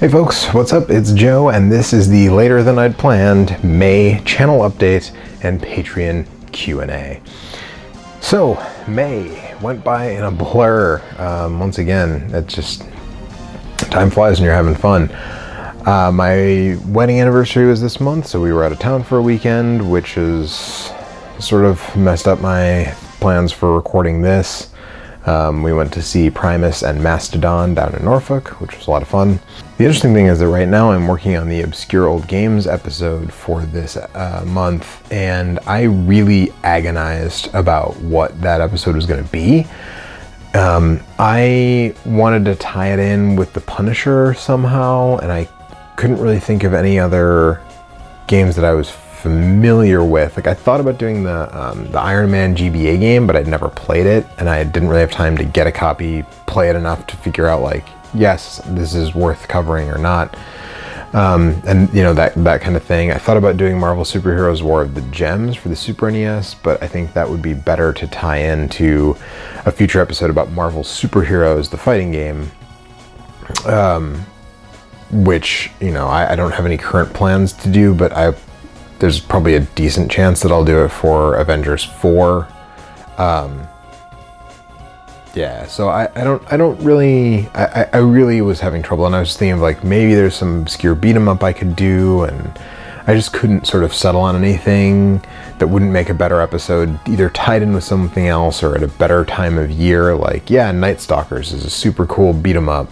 Hey folks, what's up? It's Joe, and this is the later than I'd planned May channel update and Patreon Q&A. So, May went by in a blur. Once again, it's just, time flies when you're having fun. My wedding anniversary was this month, so we were out of town for a weekend, which is sort of messed up my plans for recording this. We went to see Primus and Mastodon down in Norfolk, which was a lot of fun. The interesting thing is that right now I'm working on the Obscure Old Games episode for this month, and I really agonized about what that episode was going to be. I wanted to tie it in with The Punisher somehow, and I couldn't really think of any other games that I was familiar with. Like, I thought about doing the Iron Man GBA game, but I'd never played it, and I didn't really have time to get a copy, play it enough to figure out, like, yes, this is worth covering or not. And you know, that kind of thing. I thought about doing Marvel Superheroes War of the Gems for the Super NES, but I think that would be better to tie into a future episode about Marvel Superheroes, the fighting game, which, you know, I don't have any current plans to do, but there's probably a decent chance that I'll do it for Avengers 4. Yeah, so I really was having trouble, and I was thinking of, like, maybe there's some obscure beat 'em up I could do, and I just couldn't sort of settle on anything that wouldn't make a better episode, either tied in with something else or at a better time of year. Like, yeah, Night Stalkers is a super cool beat 'em up,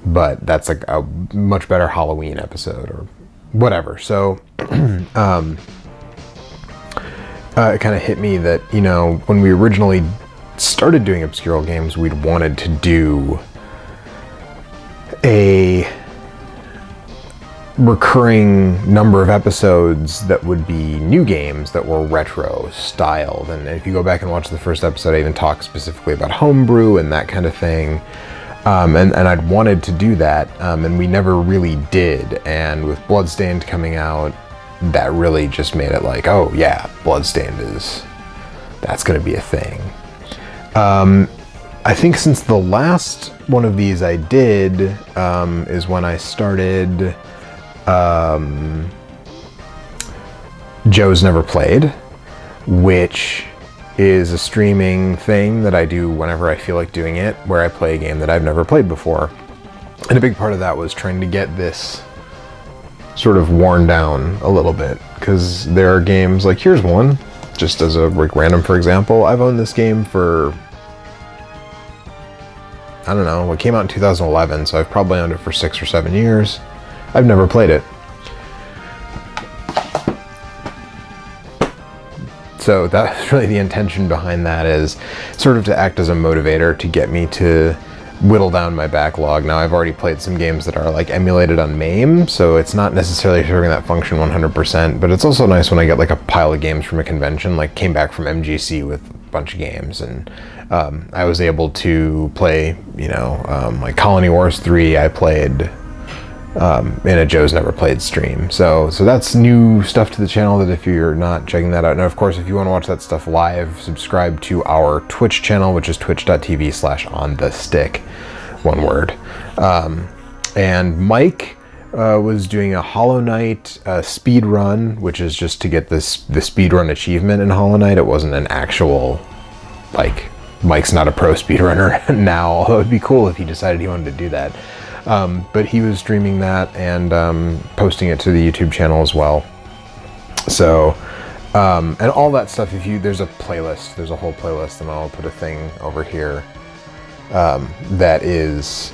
but that's like a much better Halloween episode or whatever. So it kind of hit me that, you know, when we originally started doing Obscure Old Games, we'd wanted to do a recurring number of episodes that would be new games that were retro styled. And if you go back and watch the first episode, I even talk specifically about homebrew and that kind of thing. And I'd wanted to do that, and we never really did. And with Bloodstained coming out, that really just made it like, oh yeah, Bloodstained that's gonna be a thing. I think since the last one of these I did, is when I started Joe's Never Played, which is a streaming thing that I do whenever I feel like doing it, where I play a game that I've never played before. And a big part of that was trying to get this sort of worn down a little bit, because there are games, like, here's one, just as a random for example. I've owned this game for, I don't know, it came out in 2011, so I've probably owned it for 6 or 7 years. I've never played it. So that's really the intention behind that, is sort of to act as a motivator to get me to whittle down my backlog. Now, I've already played some games that are, like, emulated on MAME, so it's not necessarily serving that function 100%, but it's also nice when I get, like, a pile of games from a convention. Like, came back from MGC with a bunch of games, and I was able to play, you know, like Colony Wars 3 I played in a Joe's Never Played stream. So that's new stuff to the channel, that if you're not checking that out. Now, of course, if you want to watch that stuff live, subscribe to our Twitch channel, which is twitch.tv/onthestick, one word. And Mike was doing a Hollow Knight speed run, which is just to get the speed run achievement in Hollow Knight. It wasn't an actual, like, Mike's not a pro speedrunner now, although it'd be cool if he decided he wanted to do that. But he was streaming that and posting it to the YouTube channel as well. So, and all that stuff, there's a playlist, there's a whole playlist, and I'll put a thing over here that is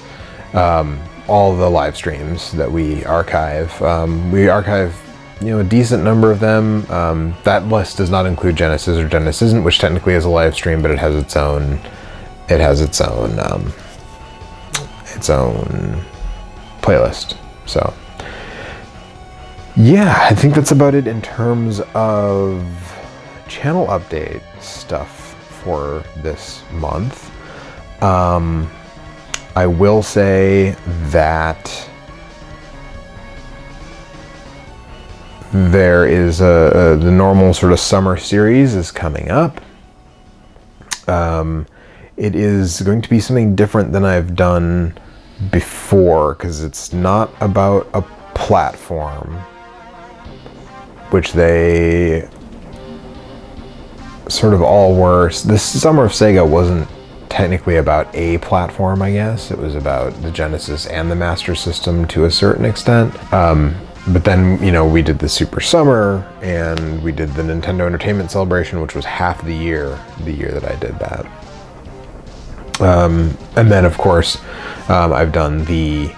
all the live streams that we archive. We archive, you know, a decent number of them. That list does not include Genesis or Genesis Isn't, which technically is a live stream, but it has its own playlist. So yeah, I think that's about it in terms of channel update stuff for this month. I will say that there is the normal sort of summer series is coming up. It is going to be something different than I've done before, because it's not about a platform, which they sort of all were. This Summer of Sega wasn't technically about a platform, I guess. It was about the Genesis and the Master System to a certain extent. But then, you know, we did the Super Summer, and we did the Nintendo Entertainment Celebration, which was half the year that I did that. And then, of course, I've done the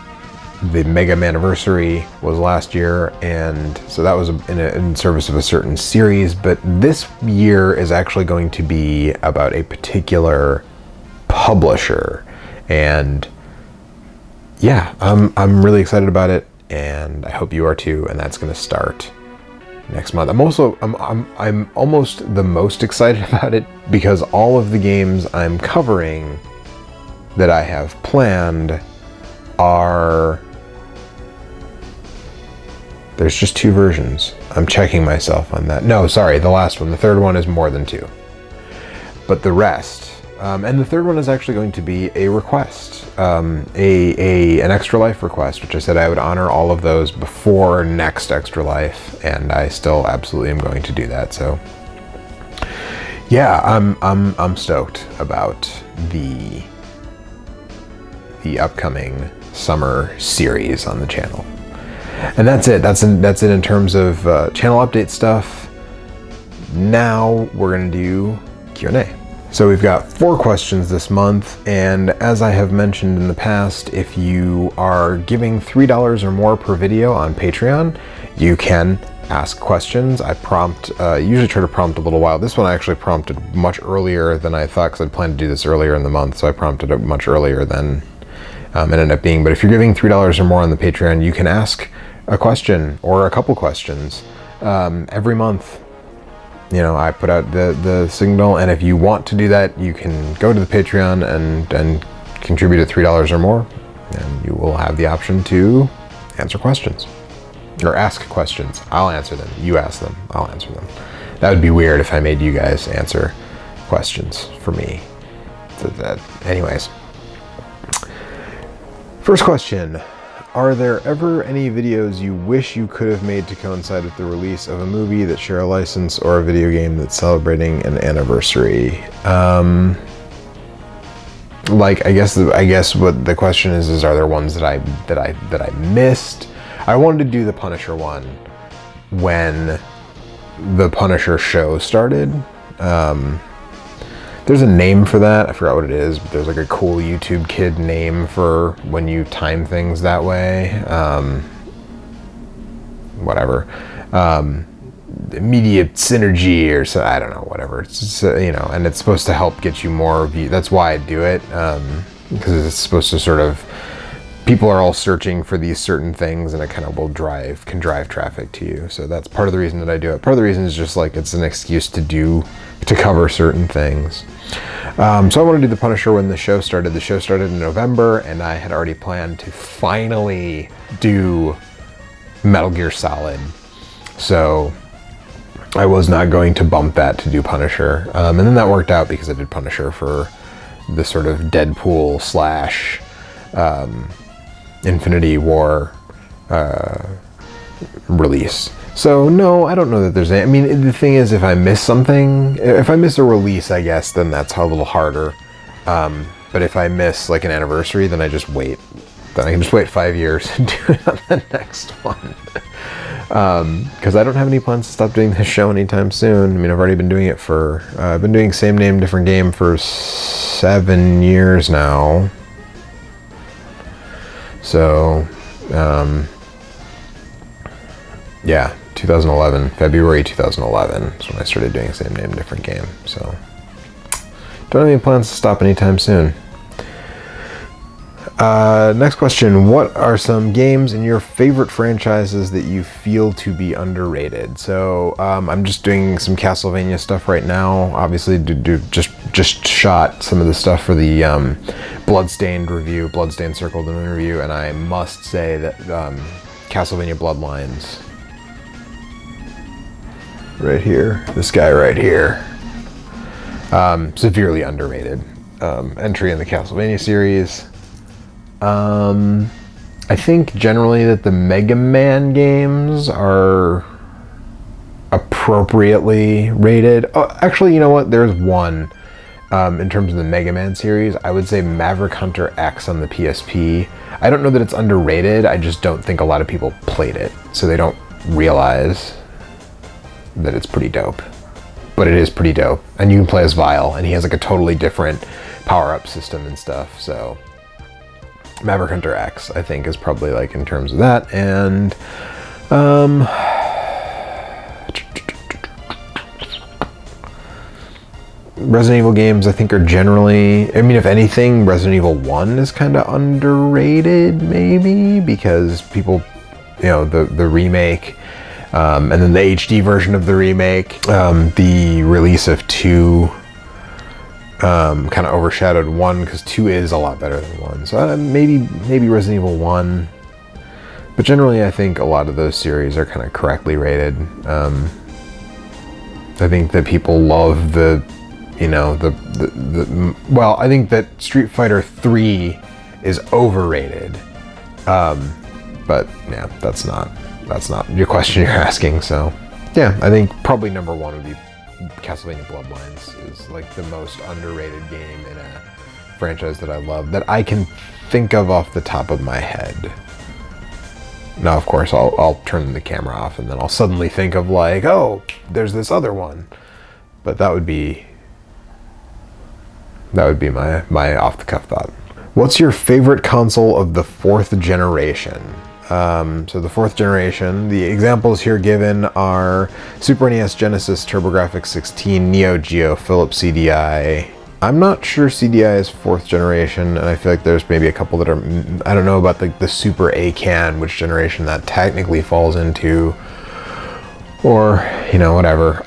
Mega Maniversary was last year, and so that was in service of a certain series. But this year is actually going to be about a particular publisher, and yeah, I'm really excited about it, and I hope you are too. And that's going to start next month. I'm almost the most excited about it because all of the games I'm covering that I have planned are, there's just 2 versions. I'm checking myself on that. No, sorry, the last one. The third one is more than 2. But the rest, and the third one is actually going to be a request, an Extra Life request, which I said I would honor all of those before next Extra Life, and I still absolutely am going to do that. So yeah, I'm stoked about the upcoming summer series on the channel. And that's it. That's it in terms of channel update stuff. Now we're gonna do Q&A. So we've got 4 questions this month, and as I have mentioned in the past, if you are giving $3 or more per video on Patreon, you can ask questions. I usually try to prompt a little while. This one I actually prompted much earlier than I thought, because I'd planned to do this earlier in the month, so I prompted it much earlier than it ended up being. But if you're giving $3 or more on the Patreon, you can ask a question or a couple questions every month. You know, I put out the signal, and if you want to do that, you can go to the Patreon and contribute at $3 or more, and you will have the option to answer questions or ask questions. I'll answer them. You ask them. I'll answer them. That would be weird if I made you guys answer questions for me. Anyways, first question. Are there ever any videos you wish you could have made to coincide with the release of a movie that share a license or a video game that's celebrating an anniversary? Like, I guess what the question is are there ones that I missed? I wanted to do the Punisher one when the Punisher show started. There's a name for that. I forgot what it is, but there's like a cool YouTube kid name for when you time things that way. Whatever. Immediate synergy or so, I don't know, whatever. It's just, you know, and it's supposed to help get you more views. That's why I do it, because it's supposed to sort of, people are all searching for these certain things, and it kind of can drive traffic to you. So that's part of the reason that I do it. Part of the reason is just like, it's an excuse to cover certain things. So I want to do the Punisher when the show started. The show started in November, and I had already planned to finally do Metal Gear Solid. So I was not going to bump that to do Punisher. And then that worked out because I did Punisher for the sort of Deadpool / Infinity War release. So no, I don't know that there's any. I mean, the thing is, if I miss something, if I miss a release, I guess, then that's a little harder. But if I miss like an anniversary, then I just wait. Then I can just wait 5 years and do it on the next one. Because I don't have any plans to stop doing this show anytime soon. I mean, I've already been doing it for, I've been doing same name, different game for 7 years now. So, yeah, 2011, February 2011 is when I started doing same name, different game. So, don't have any plans to stop anytime soon. Next question. What are some games in your favorite franchises that you feel to be underrated? So, I'm just doing some Castlevania stuff right now. Obviously, just shot some of the stuff for the Bloodstained review, Bloodstained Circle of the Moon review, and I must say that Castlevania Bloodlines, right here, this guy right here, severely underrated. Entry in the Castlevania series. I think generally that the Mega Man games are appropriately rated. Oh, actually, you know what? There's one. In terms of the Mega Man series, I would say Maverick Hunter X on the PSP. I don't know that it's underrated, I just don't think a lot of people played it, so they don't realize that it's pretty dope. But it is pretty dope, and you can play as Vile, and he has like a totally different power-up system and stuff, so Maverick Hunter X, I think, is probably like in terms of that, and Resident Evil games, I think, are generally, I mean, if anything, Resident Evil 1 is kind of underrated, maybe, because people, you know, the remake, and then the HD version of the remake, the release of 2 kind of overshadowed 1, because 2 is a lot better than 1. So maybe Resident Evil 1, but generally I think a lot of those series are kind of correctly rated. I think that people love the, you know, well, I think that Street Fighter 3 is overrated, but yeah, that's not your question you're asking. So yeah, I think probably number 1 would be Castlevania Bloodlines. Is like the most underrated game in a franchise that I love, that I can think of off the top of my head. Now, of course, I'll turn the camera off and then I'll suddenly think of like, oh, there's this other one, but that would be my off-the-cuff thought. What's your favorite console of the 4th generation? So the 4th generation, the examples here given are Super NES, Genesis, TurboGrafx 16, Neo-Geo, Philips CDI. I'm not sure CDI is 4th generation, and I feel like there's maybe a couple that are, I don't know about the Super ACAN, which generation that technically falls into, or, you know, whatever.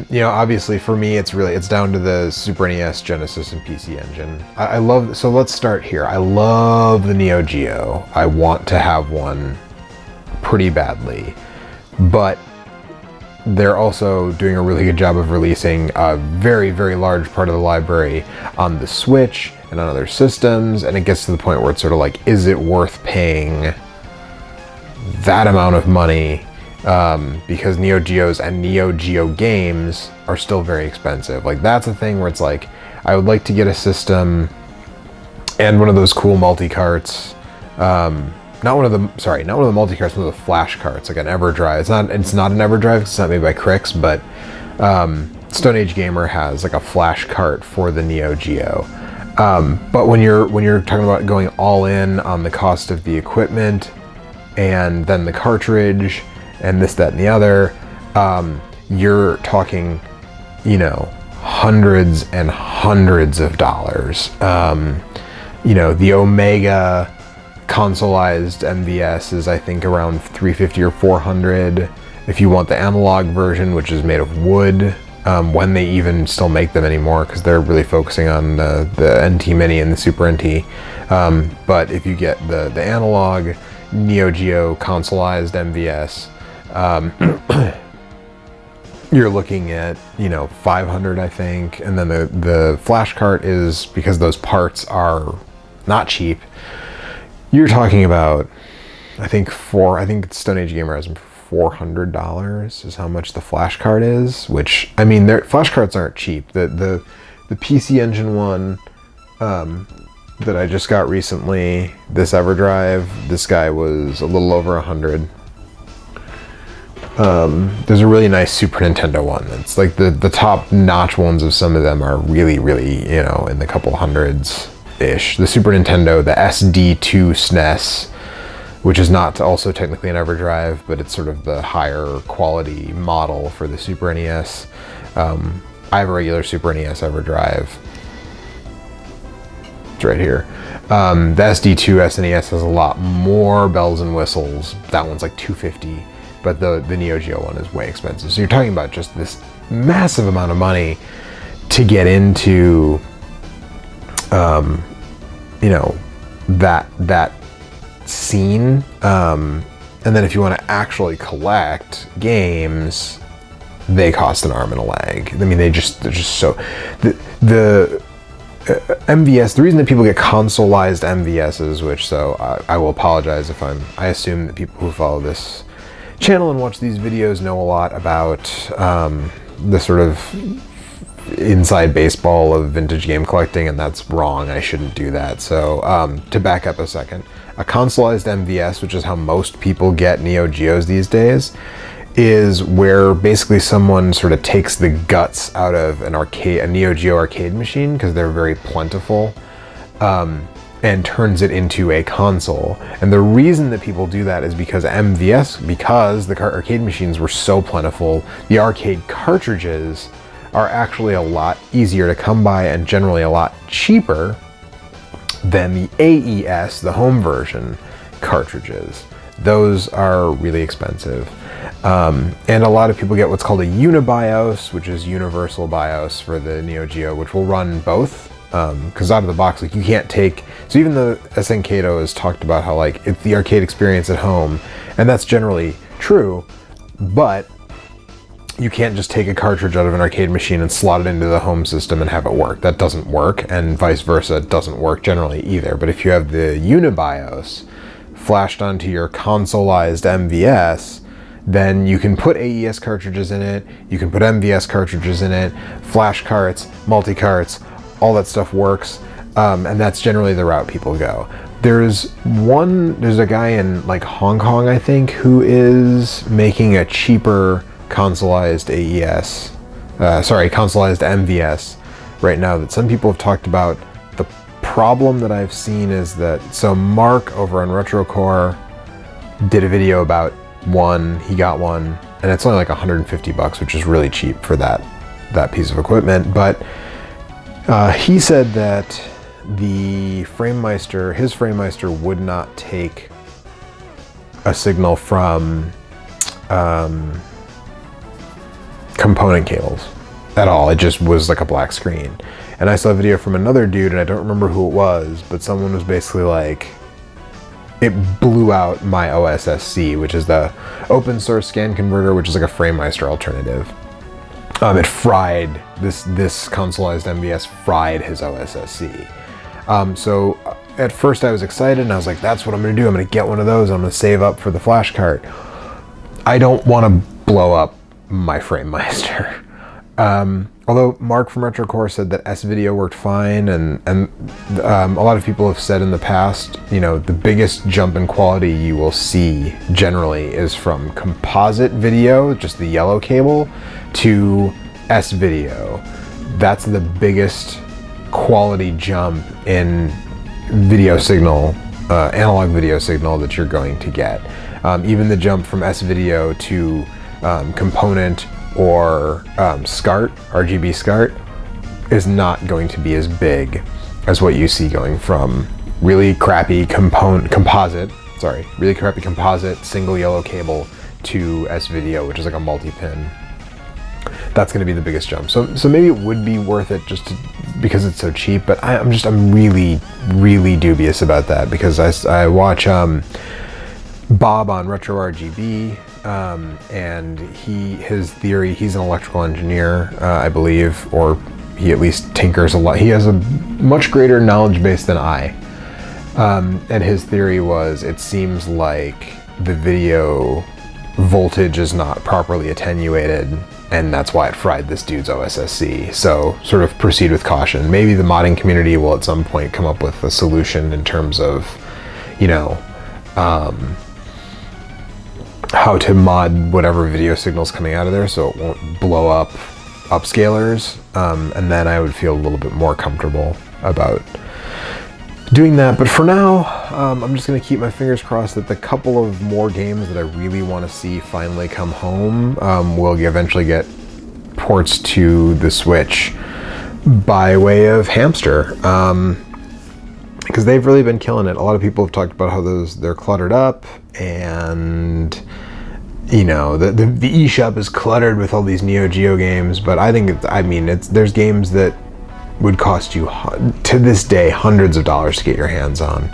You know, obviously for me, it's down to the Super NES, Genesis, and PC Engine. I love, so let's start here. I love the Neo Geo. I want to have one pretty badly, but they're also doing a really good job of releasing a very, very large part of the library on the Switch and on other systems, and it gets to the point where it's sort of like, is it worth paying that amount of money? Because Neo Geos and Neo Geo games are still very expensive. Like, that's a thing where it's like, I would like to get a system and one of those cool multi-carts. Not one of the multi-carts, one of the flash carts, like an EverDrive. It's not an EverDrive, it's not made by Crix, but Stone Age Gamer has like a flash cart for the Neo Geo. But when you're talking about going all in on the cost of the equipment and then the cartridge and this, that, and the other, you're talking, you know, hundreds and hundreds of dollars. You know, the Omega consoleized MVS is, I think, around $350 or $400. If you want the analog version, which is made of wood, when they even still make them anymore, because they're really focusing on the NT Mini and the Super NT. But if you get the analog Neo Geo consoleized MVS, you're looking at, you know, $500, I think. And then the flash cart is, because those parts are not cheap, you're talking about, I think Stone Age Gamer has them for $400 is how much the flash cart is, which, I mean, their flash carts aren't cheap. The PC Engine one that I just got recently, this EverDrive, this guy was a little over 100. There's a really nice Super Nintendo one. It's like the top notch ones of some of them are really, really, you know, in the couple hundreds-ish. The Super Nintendo, the SD2 SNES, which is not also technically an EverDrive, but it's sort of the higher quality model for the Super NES. I have a regular Super NES EverDrive. It's right here. The SD2 SNES has a lot more bells and whistles. That one's like $250. But the Neo Geo one is way expensive. So you're talking about just this massive amount of money to get into, you know, that scene. And then if you want to actually collect games, they cost an arm and a leg. I mean, they're just so, MVS, the reason that people get consoleized MVSs, which, so I will apologize if I assume that people who follow this channel and watch these videos know a lot about the sort of inside baseball of vintage game collecting, and that's wrong. I shouldn't do that. So to back up a second, a consoleized MVS, which is how most people get Neo-Geos these days, is where basically someone sort of takes the guts out of a Neo-Geo arcade machine, because they're very plentiful, and turns it into a console. And the reason that people do that is because because the arcade machines were so plentiful, the arcade cartridges are actually a lot easier to come by and generally a lot cheaper than the AES, the home version cartridges. Those are really expensive. And a lot of people get what's called a UniBIOS, which is Universal BIOS for the Neo-Geo, which will run both. Because out of the box, like, you can't take, so even though SN Kato has talked about how, like, it's the arcade experience at home, and that's generally true, but you can't just take a cartridge out of an arcade machine and slot it into the home system and have it work. That doesn't work, and vice versa, it doesn't work generally either. But if you have the UniBIOS flashed onto your consoleized MVS, then you can put AES cartridges in it, you can put MVS cartridges in it, flash carts, multi-carts, all that stuff works, and that's generally the route people go. There's a guy in like Hong Kong, I think, who is making a cheaper consoleized consoleized MVS right now that some people have talked about. The problem that I've seen is that, so Mark over on RetroCore did a video about one, he got one, and it's only like 150 bucks, which is really cheap for that piece of equipment. But he said that his FrameMeister would not take a signal from component cables at all. It just was like a black screen. And I saw a video from another dude, and I don't remember who it was, but someone was basically like, it blew out my OSSC, which is the open source scan converter, which is like a FrameMeister alternative. It fried, this consoleized MVS fried his OSSC. So at first I was excited, and I was like, that's what I'm gonna do. I'm gonna get one of those, I'm gonna save up for the flash cart. I don't wanna blow up my FrameMeister. Although Mark from RetroCore said that S-Video worked fine, and a lot of people have said in the past, you know, the biggest jump in quality you will see generally is from composite video, just the yellow cable, to S-Video. That's the biggest quality jump in video signal, analog video signal that you're going to get. Even the jump from S-Video to component or SCART, RGB SCART, is not going to be as big as what you see going from really crappy composite single yellow cable to S-Video, which is like a multi-pin. That's going to be the biggest jump. So maybe it would be worth it just because it's so cheap, but I'm really, really dubious about that, because I watch Bob on Retro RGB, and his theory, he's an electrical engineer, I believe, or he at least tinkers a lot. He has a much greater knowledge base than I. And his theory was, it seems like the video voltage is not properly attenuated, and that's why it fried this dude's OSSC. So sort of proceed with caution. Maybe the modding community will at some point come up with a solution in terms of, you know, how to mod whatever video signal's coming out of there so it won't blow up upscalers, and then I would feel a little bit more comfortable about doing that. But for now, I'm just going to keep my fingers crossed that the couple of more games that I really want to see finally come home will eventually get ports to the Switch by way of Hamster, because they've really been killing it. A lot of people have talked about how they're cluttered up, and you know, the eShop is cluttered with all these Neo-Geo games, but I think there's games that would cost you, to this day, hundreds of dollars to get your hands on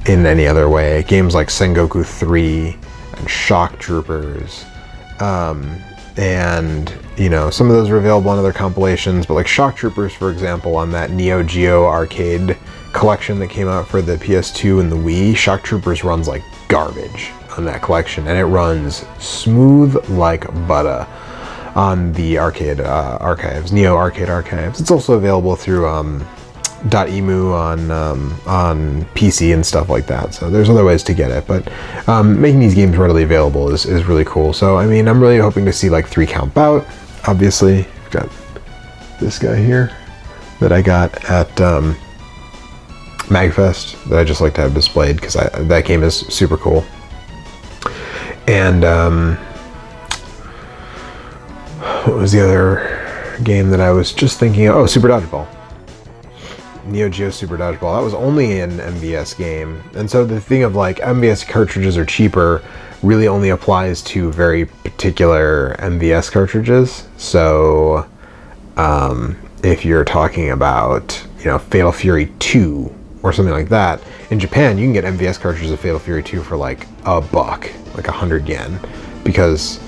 in any other way. Games like Sengoku 3 and Shock Troopers, and you know, some of those are available on other compilations, but like Shock Troopers, for example, on that Neo-Geo arcade collection that came out for the PS2 and the Wii, Shock Troopers runs like garbage on that collection, and it runs smooth like butter on the arcade archives, Neo Arcade Archives. It's also available through .emu on PC and stuff like that. So there's other ways to get it, but making these games readily available is really cool. So I mean, I'm really hoping to see like 3 Count Bout. Obviously, I've got this guy here that I got at MagFest that I just like to have displayed because that game is super cool. And what was the other game that I was just thinking of? Oh, Super Dodgeball. Neo Geo Super Dodgeball. That was only an MVS game. And so the thing of like MVS cartridges are cheaper really only applies to very particular MVS cartridges. So if you're talking about, you know, Fatal Fury 2 or something like that, in Japan you can get MVS cartridges of Fatal Fury 2 for like $1, like 100 yen, because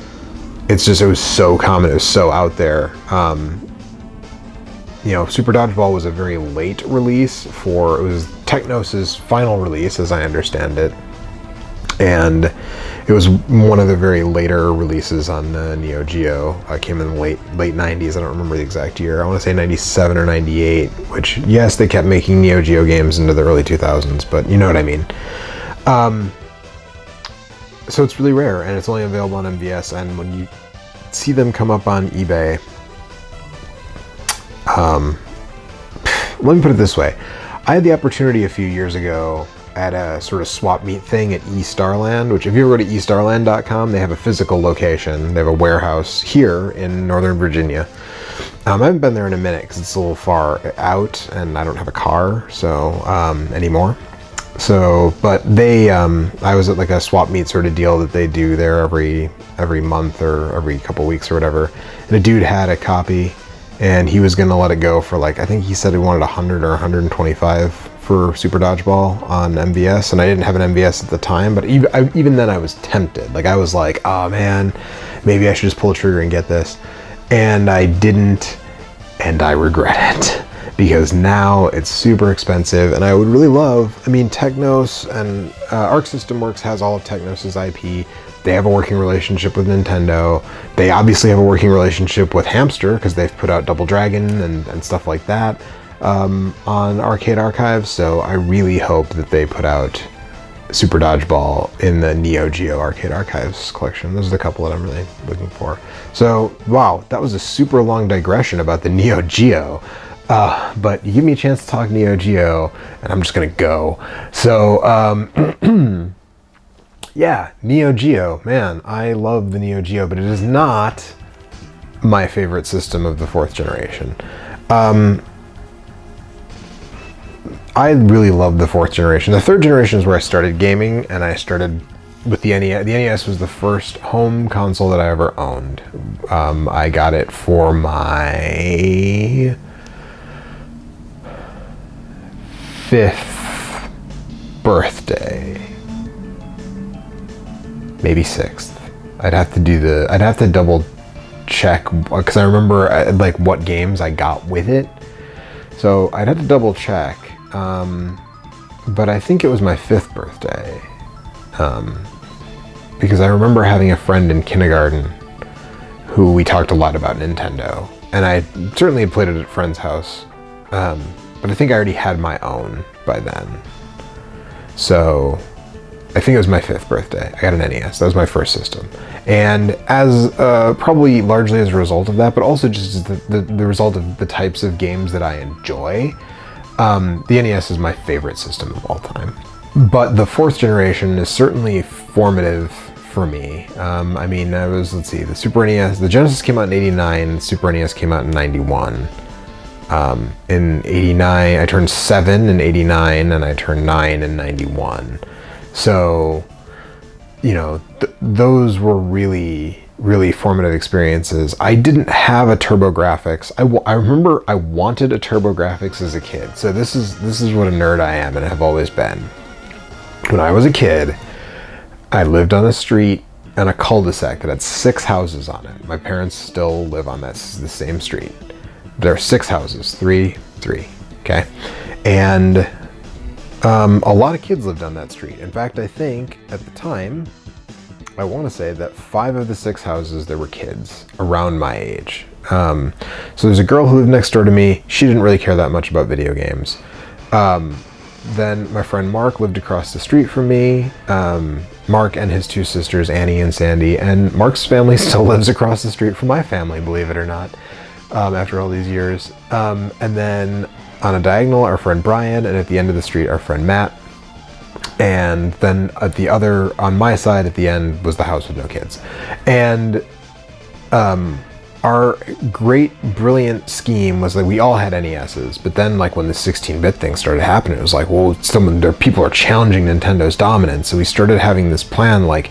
it's just, it was so common, it was so out there. You know, Super Dodgeball was a very late release for, it was Technos' final release as I understand it, and it was one of the very later releases on the Neo Geo. It came in the late 90s, I don't remember the exact year, I want to say 97 or 98, which yes, they kept making Neo Geo games into the early 2000s, but you know what I mean. So it's really rare, and it's only available on MVS, and when you see them come up on eBay, let me put it this way. I had the opportunity a few years ago at a sort of swap meet thing at eStarland, which if you ever go to eStarland.com, they have a physical location. They have a warehouse here in Northern Virginia. I haven't been there in a minute because it's a little far out and I don't have a car, so anymore. So, but they, I was at like a swap meet sort of deal that they do there every month or every couple weeks or whatever. And a dude had a copy, and he was going to let it go for like, I think he said he wanted 100 or 125 for Super Dodgeball on MVS, and I didn't have an MVS at the time, but even then I was tempted. Like I was like, oh man, maybe I should just pull the trigger and get this. And I didn't, and I regret it, because now it's super expensive, and I would really love, I mean, Technos and Arc System Works has all of Technos' IP. They have a working relationship with Nintendo. They obviously have a working relationship with Hamster because they've put out Double Dragon and stuff like that on Arcade Archives. So I really hope that they put out Super Dodgeball in the Neo Geo Arcade Archives collection. Those are the couple that I'm really looking for. So, wow, that was a super long digression about the Neo Geo. But you give me a chance to talk Neo Geo, and I'm just gonna go. So, yeah, Neo Geo, man, I love the Neo Geo, but it is not my favorite system of the 4th generation. I really love the 4th generation. The 3rd generation is where I started gaming, and I started with the NES. The NES was the first home console that I ever owned. I got it for my 5th birthday. Maybe 6th. I'd have to double check, because I remember like what games I got with it. So I'd have to double check. But I think it was my 5th birthday. Because I remember having a friend in kindergarten who we talked a lot about Nintendo. And I certainly had played it at a friend's house. But I think I already had my own by then. So I think it was my 5th birthday. I got an NES. That was my first system. And as probably largely as a result of that, but also just the result of the types of games that I enjoy, the NES is my favorite system of all time. But the 4th generation is certainly formative for me. I mean, let's see, the Super NES, the Genesis came out in '89, the Super NES came out in '91. In '89, I turned 7 in '89, and I turned 9 in '91. So, you know, those were really, really formative experiences. I didn't have a TurboGrafx. I remember I wanted a TurboGrafx as a kid. So this is what a nerd I am and have always been. When I was a kid, I lived on a street and a cul-de-sac that had 6 houses on it. My parents still live on the same street. There are 6 houses, 3, okay? And a lot of kids lived on that street. In fact, I think at the time, I want to say that 5 of the 6 houses, there were kids around my age. So there's a girl who lived next door to me. She didn't really care that much about video games. Then my friend Mark lived across the street from me. Mark and his 2 sisters, Annie and Sandy. And Mark's family still lives across the street from my family, believe it or not, after all these years. And then on a diagonal, our friend Brian, and at the end of the street, our friend Matt. And then at the other, on my side at the end, was the house with no kids. And our great, brilliant scheme was that we all had NESs, but then like when the 16-bit thing started happening, it was like, well, people are challenging Nintendo's dominance. So we started having this plan, like,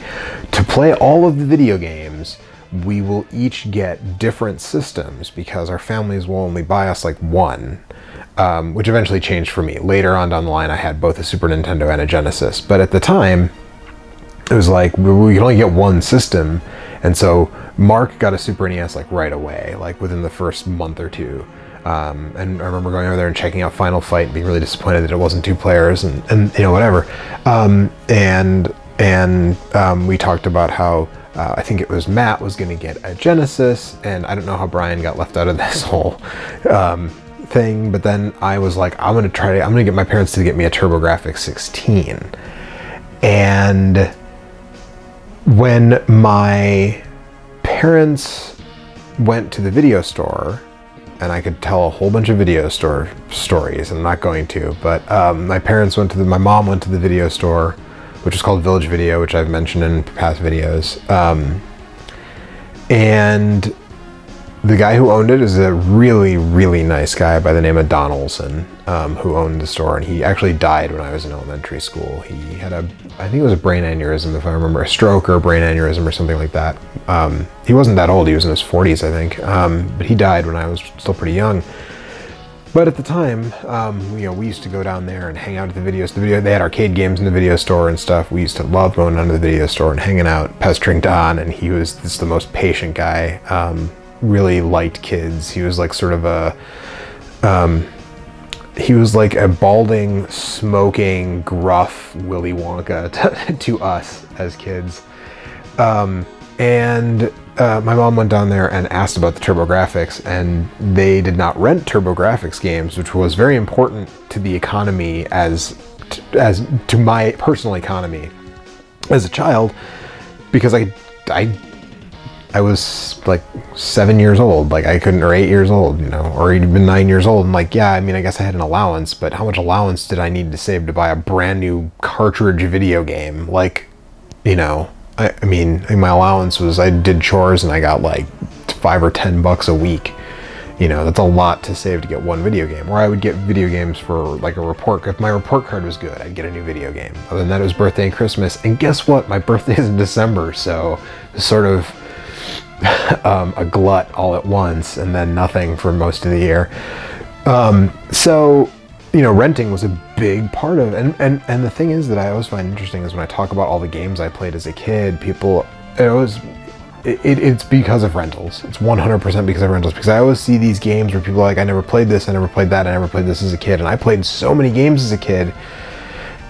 to play all of the video games, we will each get different systems because our families will only buy us like one. Which eventually changed for me. Later on down the line, I had both a Super Nintendo and a Genesis. But at the time, it was like, we could only get one system. And so Mark got a Super NES like right away, like within the first month or 2. And I remember going over there and checking out Final Fight and being really disappointed that it wasn't 2 players and you know, whatever. We talked about how I think it was Matt was going to get a Genesis, and I don't know how Brian got left out of this whole thing, but then I was like, I'm gonna get my parents to get me a TurboGrafx 16. And when my parents went to the video store, and I could tell a whole bunch of video store stories, I'm not going to, but my mom went to the video store, which is called Village Video, which I've mentioned in past videos, and the guy who owned it is a really, really nice guy by the name of Don Olson, who owned the store, and he actually died when I was in elementary school. He had I think it was a brain aneurysm, if I remember, a stroke or a brain aneurysm or something like that. He wasn't that old, he was in his 40s, I think, but he died when I was still pretty young. But at the time, you know, we used to go down there and hang out at the video. They had arcade games in the video store and stuff. We used to love going down to the video store and hanging out, pestering Don, and he was just the most patient guy. Really liked kids. He was like sort of he was like a balding, smoking, gruff Willy Wonka to us as kids. My mom went down there and asked about the TurboGrafx, and they did not rent TurboGrafx games, which was very important to the economy as to my personal economy as a child, because I was like 7 years old, like I couldn't, or 8 years old, you know, or even 9 years old. And like, yeah, I mean, I guess I had an allowance, but how much allowance did I need to save to buy a brand new cartridge video game? Like, you know, I mean, my allowance was, I did chores and I got like $5 or $10 a week. You know, that's a lot to save to get one video game. Or I would get video games for like a report. If my report card was good, I'd get a new video game. Other than that, it was birthday and Christmas. And guess what? My birthday is in December, so it's sort of a glut all at once, and then nothing for most of the year. So, you know, renting was a big part of it. And the thing is that I always find interesting is when I talk about all the games I played as a kid, it's because of rentals. It's 100% because of rentals, because I always see these games where people are like, I never played this, I never played that, I never played this as a kid. And I played so many games as a kid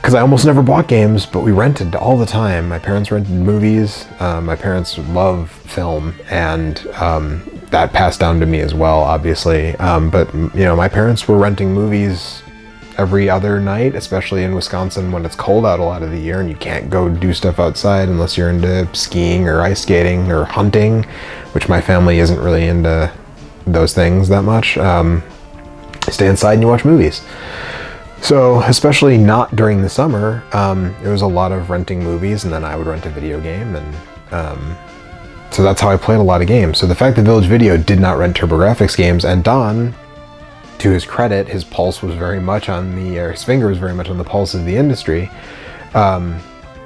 because I almost never bought games, but we rented all the time. My parents rented movies. My parents love film, and that passed down to me as well, obviously. But you know, my parents were renting movies every other night, especially in Wisconsin when it's cold out a lot of the year and you can't go do stuff outside unless you're into skiing or ice skating or hunting, which my family isn't really into those things that much. Stay inside and you watch movies. So, especially not during the summer, it was a lot of renting movies, and then I would rent a video game, and so that's how I played a lot of games. So the fact that Village Video did not rent TurboGrafx games, and Don, to his credit, his pulse was very much on his finger was very much on the pulse of the industry, and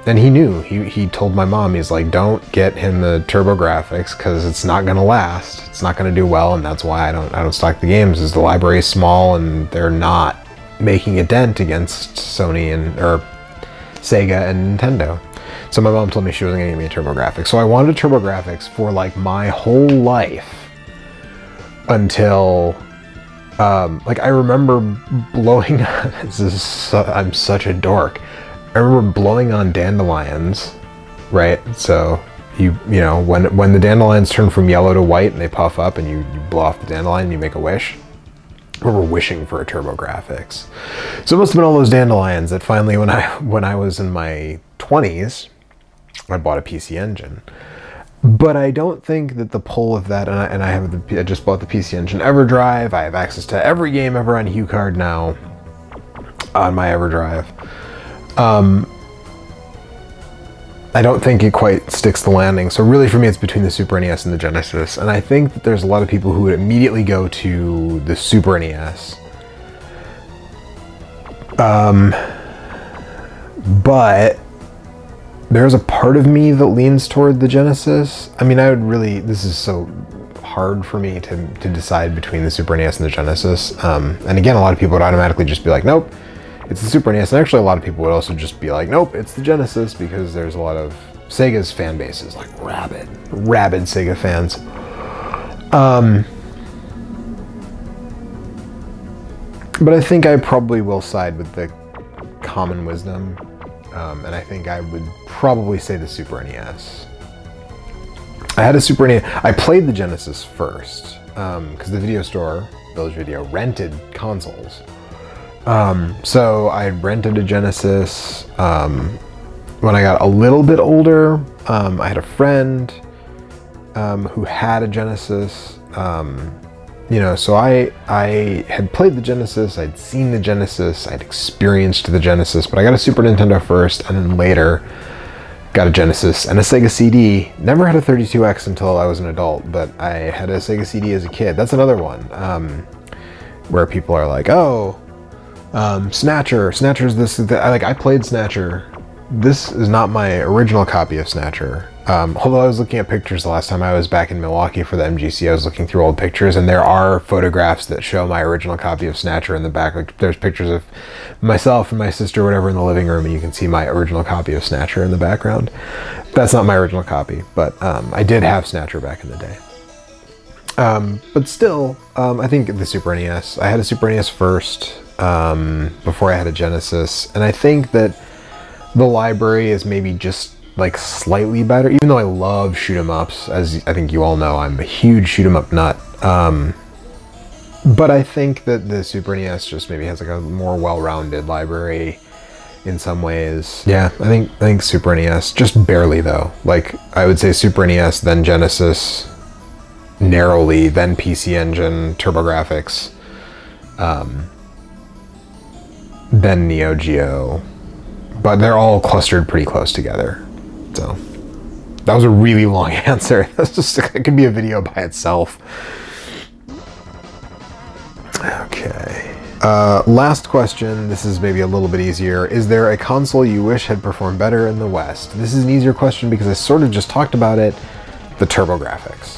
he knew. He told my mom, he's like, don't get him the TurboGrafx because it's not going to last. It's not going to do well, and that's why I don't stock the games. Is the library is small, and they're not making a dent against Sony or Sega and Nintendo. So my mom told me she wasn't gonna give me a TurboGrafx. So I wanted a TurboGrafx for like my whole life until, like I remember blowing on, I'm such a dork. I remember blowing on dandelions, right? So you know, when the dandelions turn from yellow to white and they puff up and you blow off the dandelion and you make a wish. I remember wishing for a TurboGrafx. So it must have been all those dandelions that finally, when I was in my 20s, I bought a PC Engine. But I don't think that the pull of that, and I just bought the PC Engine EverDrive. I have access to every game ever on HuCard now on my EverDrive. I don't think it quite sticks the landing. So really for me, it's between the Super NES and the Genesis. And I think that there's a lot of people who would immediately go to the Super NES. But there's a part of me that leans toward the Genesis. I mean, this is so hard for me to decide between the Super NES and the Genesis. And again, a lot of people would automatically just be like, nope, it's the Super NES. And actually a lot of people would also just be like, nope, it's the Genesis, because there's a lot of Sega's fan bases, like rabid Sega fans. But I think I probably will side with the common wisdom. And I think I would probably say the Super NES. I had a Super NES. I played the Genesis first, because the video store, Village Video, rented consoles. So I rented a Genesis. When I got a little bit older, I had a friend who had a Genesis. You know, so I had played the Genesis, I'd seen the Genesis, I'd experienced the Genesis, but I got a Super Nintendo first, and then later got a Genesis and a Sega CD. Never had a 32X until I was an adult, but I had a Sega CD as a kid. That's another one, where people are like, oh, Snatcher's this, like, I played Snatcher. This is not my original copy of Snatcher. Although I was looking at pictures the last time I was back in Milwaukee for the MGC, I was looking through old pictures, and there are photographs that show my original copy of Snatcher in the back. Like, there's pictures of myself and my sister, whatever, in the living room, and you can see my original copy of Snatcher in the background. That's not my original copy, but I did have Snatcher back in the day. But still, I think the Super NES. I had a Super NES first, before I had a Genesis, and I think that the library is maybe just like slightly better, even though I love shoot 'em ups. As I think you all know, I'm a huge shoot 'em up nut. But I think that the Super NES just maybe has like a more well-rounded library in some ways. Yeah, I think Super NES, just barely though. Like, I would say Super NES, then Genesis, narrowly, then PC Engine, TurboGrafx, then Neo-Geo. But they're all clustered pretty close together. So that was a really long answer. That's just, it could be a video by itself. Okay. Last question. This is maybe a little bit easier. Is there a console you wish had performed better in the West? This is an easier question because I sort of just talked about it. The TurboGrafx.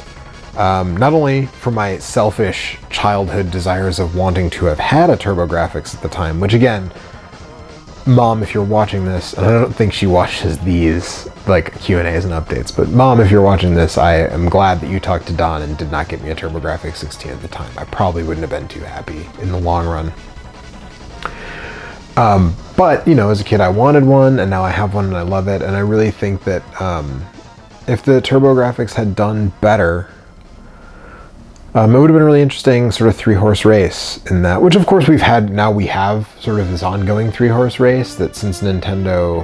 Not only for my selfish childhood desires of wanting to have had a TurboGrafx at the time, which again, Mom, if you're watching this, and I don't think she watches these like Q&As and updates, but Mom, if you're watching this, I am glad that you talked to Don and did not get me a TurboGrafx 16 at the time. I probably wouldn't have been too happy in the long run. But, you know, as a kid I wanted one, and now I have one and I love it, and I really think that if the TurboGrafx had done better, it would have been a really interesting sort of 3-horse race in that, which of course we have sort of this ongoing 3-horse race that since Nintendo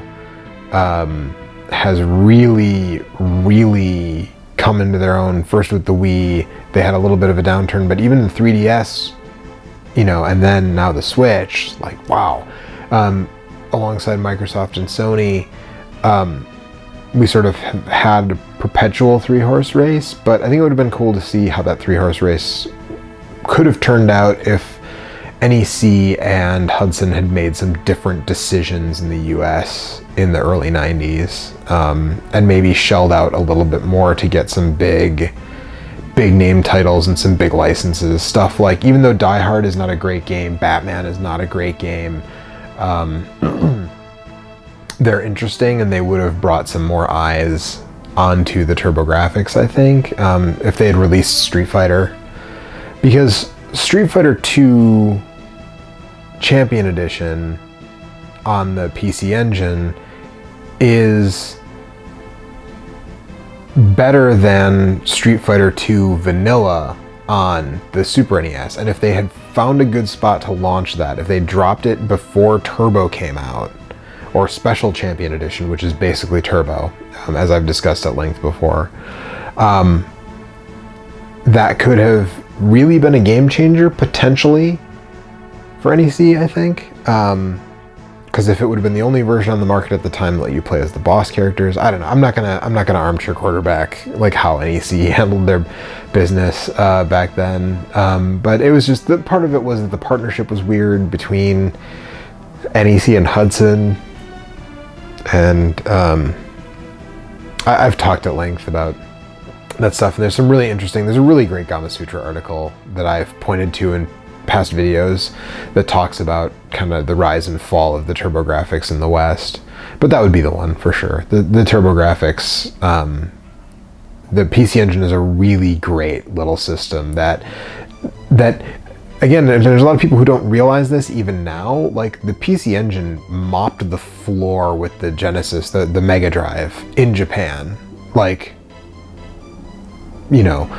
has really come into their own. First with the Wii, they had a little bit of a downturn, but even the 3DS, you know, and then now the Switch, like, wow. Alongside Microsoft and Sony, we sort of had a perpetual 3-horse race, but I think it would have been cool to see how that 3-horse race could have turned out if NEC and Hudson had made some different decisions in the US in the early 90s, and maybe shelled out a little bit more to get some big name titles and some big licenses. Stuff like, even though Die Hard is not a great game, Batman is not a great game, they're interesting, and they would have brought some more eyes onto the TurboGrafx, I think, if they had released Street Fighter. Because Street Fighter 2 Champion Edition on the PC Engine is better than Street Fighter 2 Vanilla on the Super NES. And if they had found a good spot to launch that, if they dropped it before Turbo came out, or Special Champion Edition, which is basically Turbo, as I've discussed at length before, that could have really been a game changer, potentially, for NEC, I think. Because if it would have been the only version on the market at the time that let you play as the boss characters, I don't know. I'm not gonna armchair quarterback like how NEC handled their business back then. But it was just, the part of it was that the partnership was weird between NEC and Hudson, and I've talked at length about that stuff. And there's some really interesting. There's a really great Gama Sutra article that I've pointed to in past videos that talks about kind of the rise and fall of the TurboGrafx in the West, but that would be the one for sure. The TurboGrafx, the PC Engine is a really great little system that again, there's a lot of people who don't realize this even now. Like, the PC Engine mopped the floor with the Genesis, the Mega Drive in Japan, like, you know,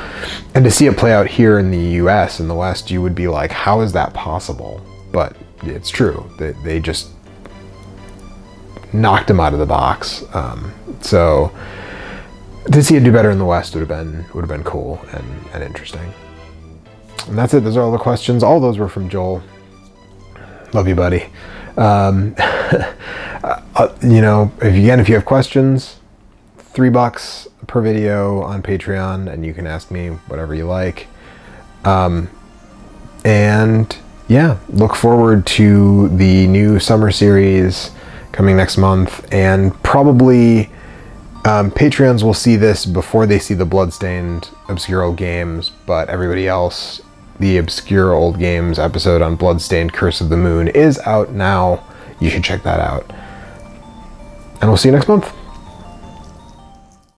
and to see it play out here in the US, in the West, you would be like, how is that possible? But it's true. They just knocked him out of the box. So to see it do better in the West would have been cool and interesting. And that's it. Those are all the questions. All those were from Joel. Love you, buddy. You know, if you have questions, $3 per video on Patreon, and you can ask me whatever you like. And yeah, look forward to the new summer series coming next month, and probably Patreons will see this before they see the Bloodstained Obscure Old Games, but everybody else, the Obscure Old Games episode on Bloodstained Curse of the Moon is out now. You should check that out. And we'll see you next month.